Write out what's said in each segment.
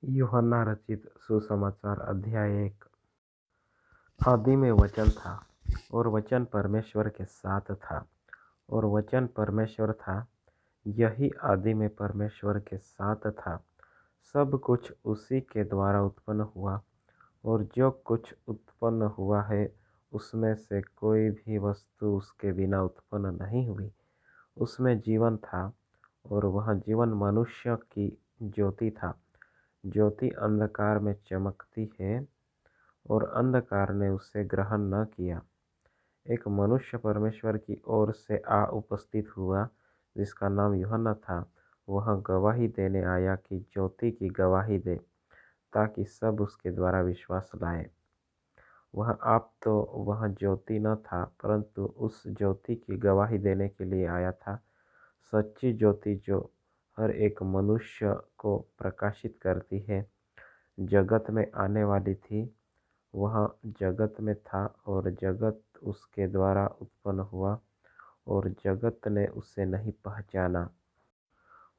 यूहन्ना रचित सुसमाचार अध्याय 1। आदि में वचन था और वचन परमेश्वर के साथ था और वचन परमेश्वर था। यही आदि में परमेश्वर के साथ था। सब कुछ उसी के द्वारा उत्पन्न हुआ और जो कुछ उत्पन्न हुआ है उसमें से कोई भी वस्तु उसके बिना उत्पन्न नहीं हुई। उसमें जीवन था और वह जीवन मनुष्य की ज्योति था। ज्योति अंधकार में चमकती है और अंधकार ने उसे ग्रहण न किया। एक मनुष्य परमेश्वर की ओर से आ उपस्थित हुआ जिसका नाम यूहन्ना था। वह गवाही देने आया कि ज्योति की गवाही दे ताकि सब उसके द्वारा विश्वास लाए। वह ज्योति न था परंतु उस ज्योति की गवाही देने के लिए आया था। सच्ची ज्योति जो हर एक मनुष्य को प्रकाशित करती है जगत में आने वाली थी। वह जगत में था और जगत उसके द्वारा उत्पन्न हुआ और जगत ने उसे नहीं पहचाना।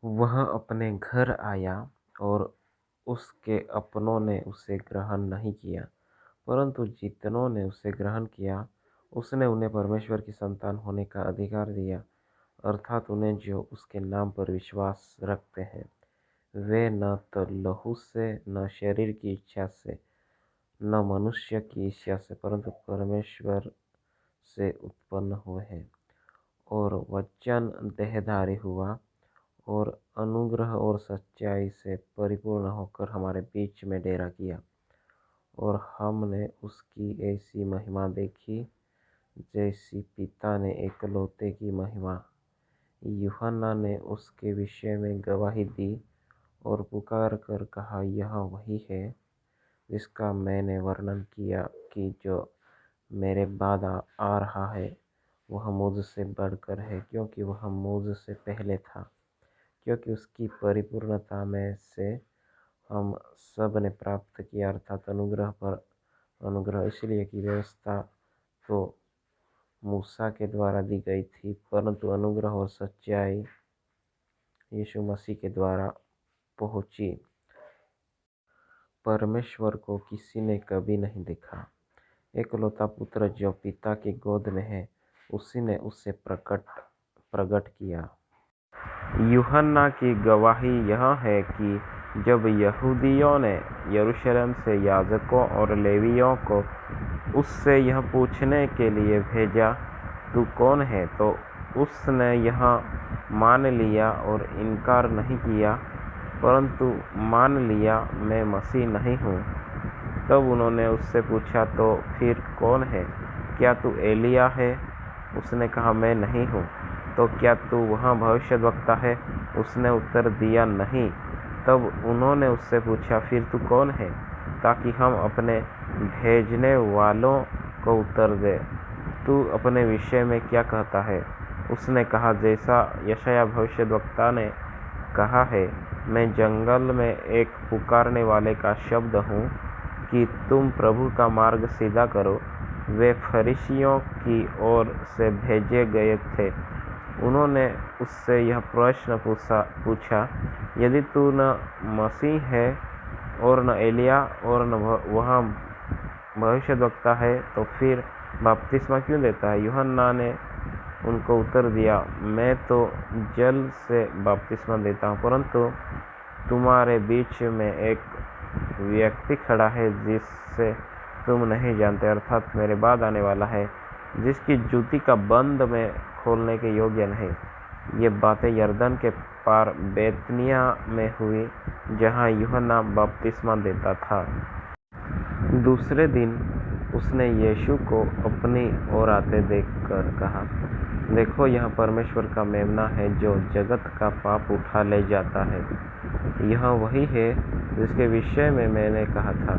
वह अपने घर आया और उसके अपनों ने उसे ग्रहण नहीं किया, परंतु जितनों ने उसे ग्रहण किया उसने उन्हें परमेश्वर की संतान होने का अधिकार दिया, अर्थात उन्हें जो उसके नाम पर विश्वास रखते हैं। वे न तो लहू से, न शरीर की इच्छा से, न मनुष्य की इच्छा से, परंतु परमेश्वर से उत्पन्न हुए हैं। और वचन देहधारी हुआ और अनुग्रह और सच्चाई से परिपूर्ण होकर हमारे बीच में डेरा किया। और हमने उसकी ऐसी महिमा देखी जैसी पिता ने एकलौते की महिमा। यूहन्ना ने उसके विषय में गवाही दी और पुकार कर कहा, यह वही है जिसका मैंने वर्णन किया कि जो मेरे बाद आ रहा है वह मुझसे बढ़कर है, क्योंकि वह मुझसे पहले था। क्योंकि उसकी परिपूर्णता में से हम सब ने प्राप्त किया, अर्थात अनुग्रह पर अनुग्रह। इसलिए कि व्यवस्था तो मूसा के द्वारा दी गई थी, परंतु अनुग्रह और सच्चाई यीशु मसीह के द्वारा पहुंची। परमेश्वर को किसी ने कभी नहीं देखा। एकलौता पुत्र जो पिता की गोद में है उसी ने उसे प्रकट किया। यूहन्ना की गवाही यह है कि जब यहूदियों ने यरूशलेम से याजकों और लेवियों को उससे यह पूछने के लिए भेजा, तू कौन है, तो उसने यह मान लिया और इनकार नहीं किया, परंतु मान लिया, मैं मसीह नहीं हूँ। तब उन्होंने उससे पूछा, तो फिर कौन है? क्या तू एलिया है? उसने कहा, मैं नहीं हूँ। तो क्या तू वहाँ भविष्यद्वक्ता है? उसने उत्तर दिया, नहीं। तब उन्होंने उससे पूछा, फिर तू कौन है, ताकि हम अपने भेजने वालों को उत्तर दे। तू अपने विषय में क्या कहता है? उसने कहा, जैसा यशायाह भविष्यद्वक्ता ने कहा है, मैं जंगल में एक पुकारने वाले का शब्द हूँ कि तुम प्रभु का मार्ग सीधा करो। वे फरीसियों की ओर से भेजे गए थे। उन्होंने उससे यह प्रश्न पूछा, यदि तू न मसीह है और न एलिया और न वहाँ भविष्यद्वक्ता है, तो फिर बपतिस्मा क्यों देता है? यूहन्ना ने उनको उत्तर दिया, मैं तो जल से बपतिस्मा देता हूँ, परंतु तुम्हारे बीच में एक व्यक्ति खड़ा है जिससे तुम नहीं जानते, अर्थात मेरे बाद आने वाला है, जिसकी जूती का बंद में खोलने के योग्य नहीं। ये बातें यरदन के पार बेतनिया में हुई, जहाँ यूहन्ना बपतिस्मा देता था। दूसरे दिन उसने यीशु को अपनी ओर आते देखकर कहा, देखो, यह परमेश्वर का मेमना है जो जगत का पाप उठा ले जाता है। यह वही है जिसके विषय में मैंने कहा था,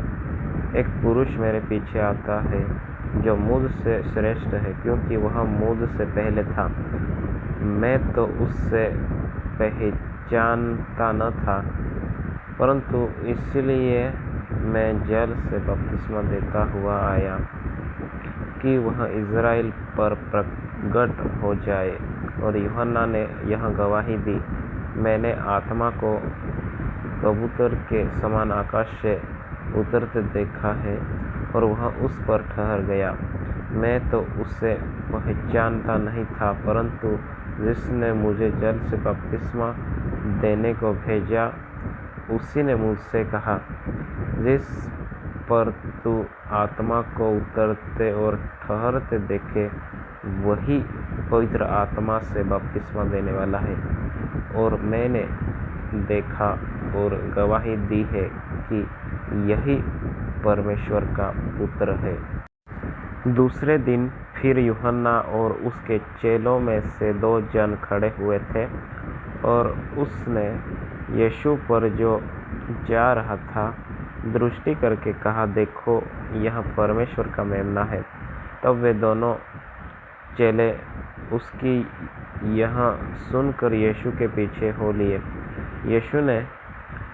एक पुरुष मेरे पीछे आता है जो मुझसे श्रेष्ठ है, क्योंकि वह मुझसे पहले था। मैं तो उससे पहचानता न था, परंतु इसलिए मैं जल से बपतिस्मा देता हुआ आया कि वह इज़राइल पर प्रकट हो जाए। और यूहन्ना ने यह गवाही दी, मैंने आत्मा को कबूतर के समान आकाश से उतरते देखा है और वह उस पर ठहर गया। मैं तो उसे पहचानता नहीं था, परंतु जिसने मुझे जल से बपतिस्मा देने को भेजा उसी ने मुझसे कहा, जिस पर तू आत्मा को उतरते और ठहरते देखे वही पवित्र आत्मा से बपतिस्मा देने वाला है। और मैंने देखा और गवाही दी है कि यही परमेश्वर का पुत्र है। दूसरे दिन फिर यूहन्ना और उसके चेलों में से 2 जन खड़े हुए थे और उसने यीशु पर जो जा रहा था दृष्टि करके कहा, देखो यह परमेश्वर का मेमना है। तब वे दोनों चेले उसकी यह सुनकर यीशु के पीछे हो लिए। यीशु ने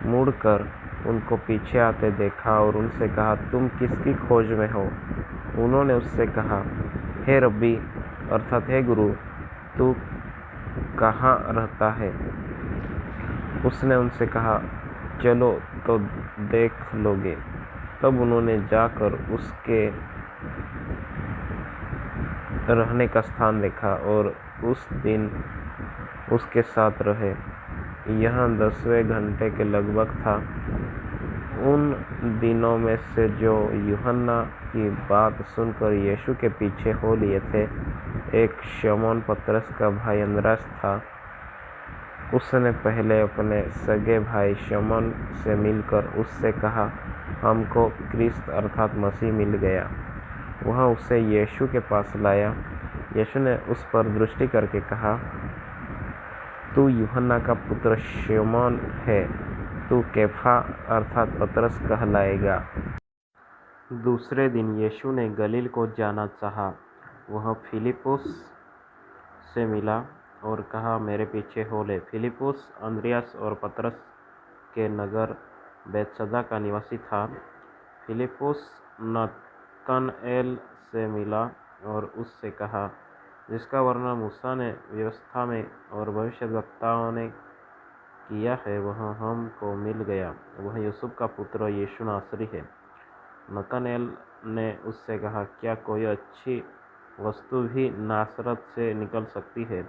मुड़कर उनको पीछे आते देखा और उनसे कहा, तुम किसकी खोज में हो? उन्होंने उससे कहा, हे रब्बी अर्थात हे गुरु, तू कहाँ रहता है? उसने उनसे कहा, चलो तो देख लोगे। तब उन्होंने जाकर उसके रहने का स्थान देखा और उस दिन उसके साथ रहे। यह 10वें घंटे के लगभग था। उन दिनों में से जो यूहन्ना की बात सुनकर यीशु के पीछे हो लिए थे, एक शमौन पतरस का भाई अंद्रयास था। उसने पहले अपने सगे भाई शमौन से मिलकर उससे कहा, हमको क्रिस्त अर्थात मसीह मिल गया। वह उसे यीशु के पास लाया। यीशु ने उस पर दृष्टि करके कहा, तू यूहन्ना का पुत्र शमौन है, तू केफा अर्थात पतरस कहलाएगा। दूसरे दिन यीशु ने गलील को जाना चाहा। वह फिलिप्पुस से मिला और कहा, मेरे पीछे हो ले। फिलिप्पुस अंद्रयास और पतरस के नगर बैतसैदा का निवासी था। फिलिप्पुस नतनएल से मिला और उससे कहा, जिसका वर्णन मूसा ने व्यवस्था में और भविष्यद्वक्ताओं ने किया है वह हमको मिल गया। वह यूसुफ का पुत्र यीशु नासरी है। नतनएल ने उससे कहा, क्या कोई अच्छी वस्तु भी नासरत से निकल सकती है?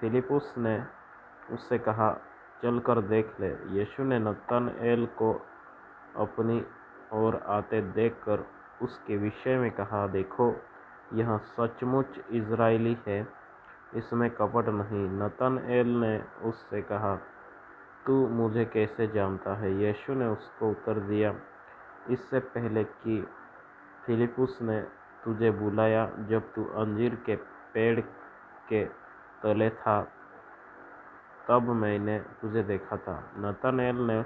फिलिप्पुस ने उससे कहा, चलकर देख ले। यीशु ने नतनएल को अपनी ओर आते देखकर उसके विषय में कहा, देखो यह सचमुच इज़राइली है, इसमें कपट नहीं। नतनएल ने उससे कहा, तू मुझे कैसे जानता है? यीशु ने उसको उत्तर दिया, इससे पहले कि फिलिप्पुस ने तुझे बुलाया, जब तू अंजीर के पेड़ के तले था, तब मैंने तुझे देखा था। नतनएल ने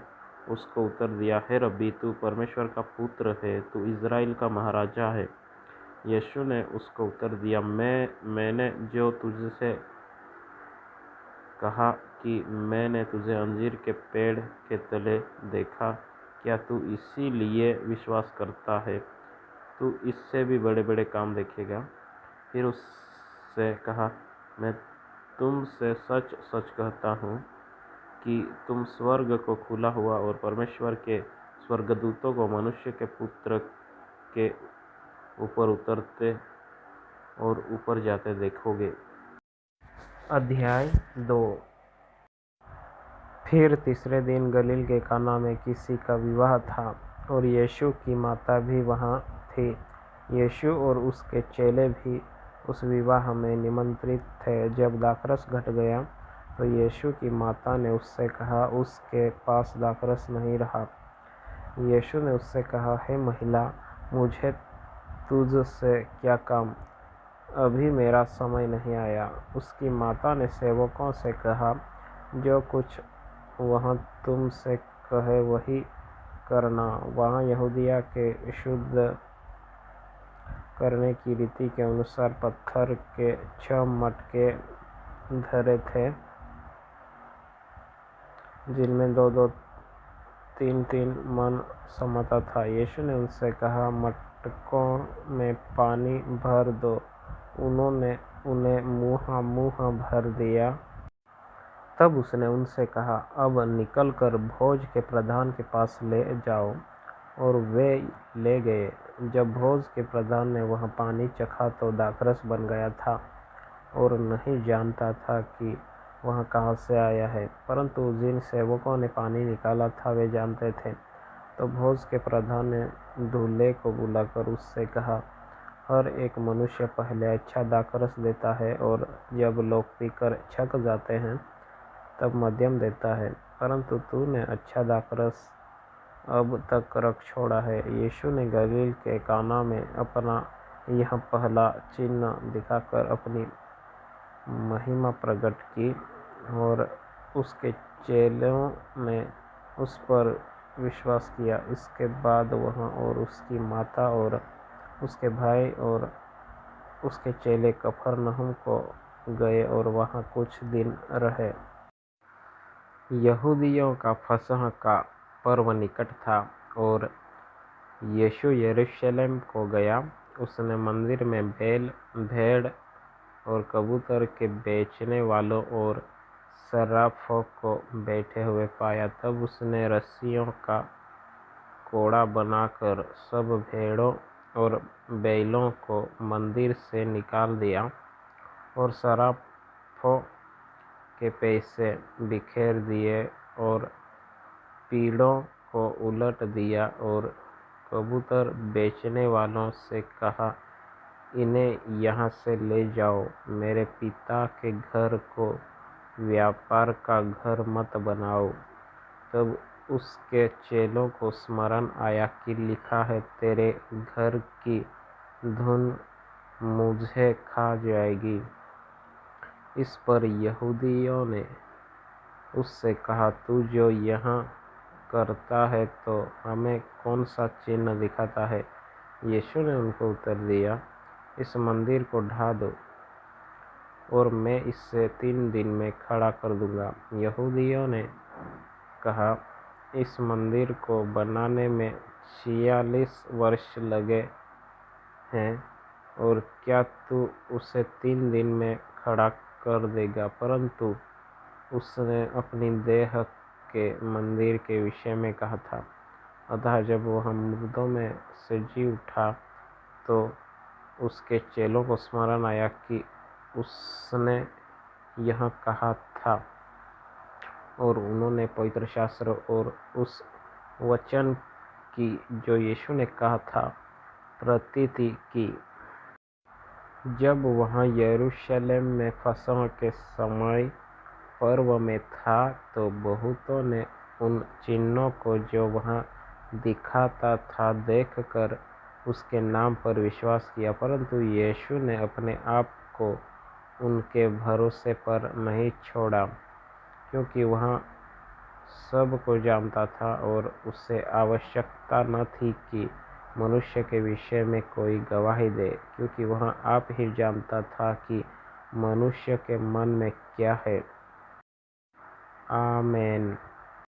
उसको उत्तर दिया, हे रब्बी, तू परमेश्वर का पुत्र है, तू इज़राइल का महाराजा है। यीशु ने उसको उत्तर दिया, मैंने जो तुझसे कहा कि मैंने तुझे अंजीर के पेड़ के तले देखा, क्या तू इसीलिए विश्वास करता है? तू इससे भी बड़े बड़े काम देखेगा। फिर उससे कहा, मैं तुमसे सच सच कहता हूँ कि तुम स्वर्ग को खुला हुआ और परमेश्वर के स्वर्गदूतों को मनुष्य के पुत्र के ऊपर उतरते और ऊपर जाते देखोगे। अध्याय 2। फिर तीसरे दिन गलील के काना में किसी का विवाह था और यीशु की माता भी वहाँ थी। यीशु और उसके चेले भी उस विवाह में निमंत्रित थे। जब दाखरस घट गया तो यीशु की माता ने उससे कहा, उसके पास दाखरस नहीं रहा। यीशु ने उससे कहा, हे महिला, मुझे तुझसे क्या काम? अभी मेरा समय नहीं आया। उसकी माता ने सेवकों से कहा, जो कुछ वह तुमसे कहे वही करना। वहाँ यहूदिया के शुद्ध करने की रीति के अनुसार पत्थर के 6 मटके धरे थे, जिनमें 2-2, 3-3 मन समता था। यीशु ने उनसे कहा, मटकों में पानी भर दो। उन्होंने उन्हें मुँह भर दिया। तब उसने उनसे कहा, अब निकल कर भोज के प्रधान के पास ले जाओ। और वे ले गए। जब भोज के प्रधान ने वह पानी चखा तो दाखरस बन गया था और नहीं जानता था कि वह कहाँ से आया है, परंतु जिन सेवकों ने पानी निकाला था वे जानते थे। तो भोज के प्रधान ने दूल्हे को बुलाकर उससे कहा, हर एक मनुष्य पहले अच्छा दाखरस देता है और जब लोग पीकर छक जाते हैं तब मध्यम देता है, परंतु तूने अच्छा दाखरस अब तक रख छोड़ा है। यीशु ने गलील के काना में अपना यह पहला चिन्ह दिखाकर अपनी महिमा प्रकट की और उसके चेलों ने उस पर विश्वास किया। इसके बाद वह और उसकी माता और उसके भाई और उसके चेले कफरनहूम को गए और वहाँ कुछ दिन रहे। यहूदियों का फसह का पर्व निकट था और यीशु यरूशलेम को गया। उसने मंदिर में बैल, भेड़ और कबूतर के बेचने वालों और सर्राफों को बैठे हुए पाया। तब उसने रस्सियों का कोड़ा बनाकर सब भेड़ों और बैलों को मंदिर से निकाल दिया और सर्राफों के पैसे बिखेर दिए और पीड़ों को उलट दिया और कबूतर बेचने वालों से कहा, इन्हें यहाँ से ले जाओ, मेरे पिता के घर को व्यापार का घर मत बनाओ। तब उसके चेलों को स्मरण आया कि लिखा है, तेरे घर की धूल मुझे खा जाएगी। इस पर यहूदियों ने उससे कहा, तू जो यहाँ करता है तो हमें कौन सा चिन्ह दिखाता है? यीशु ने उनको उत्तर दिया, इस मंदिर को ढा दो और मैं इसे 3 दिन में खड़ा कर दूंगा। यहूदियों ने कहा, इस मंदिर को बनाने में 46 वर्ष लगे हैं और क्या तू उसे 3 दिन में खड़ा कर देगा? परंतु उसने अपनी देह के मंदिर के विषय में कहा था। अतः जब वह मुर्दों में से जी उठा तो उसके चेलों को स्मरण आया कि उसने यह कहा था और उन्होंने पवित्र शास्त्र और उस वचन की जो यीशु ने कहा था प्रतीति की। जब वह यरूशलेम में फसह के समय पर्व में था तो बहुतों ने उन चिन्हों को जो वहाँ दिखाता था देखकर उसके नाम पर विश्वास किया, परंतु यीशु ने अपने आप को उनके भरोसे पर नहीं छोड़ा, क्योंकि वह सब को जानता था और उसे आवश्यकता न थी कि मनुष्य के विषय में कोई गवाही दे, क्योंकि वह आप ही जानता था कि मनुष्य के मन में क्या है। आमीन।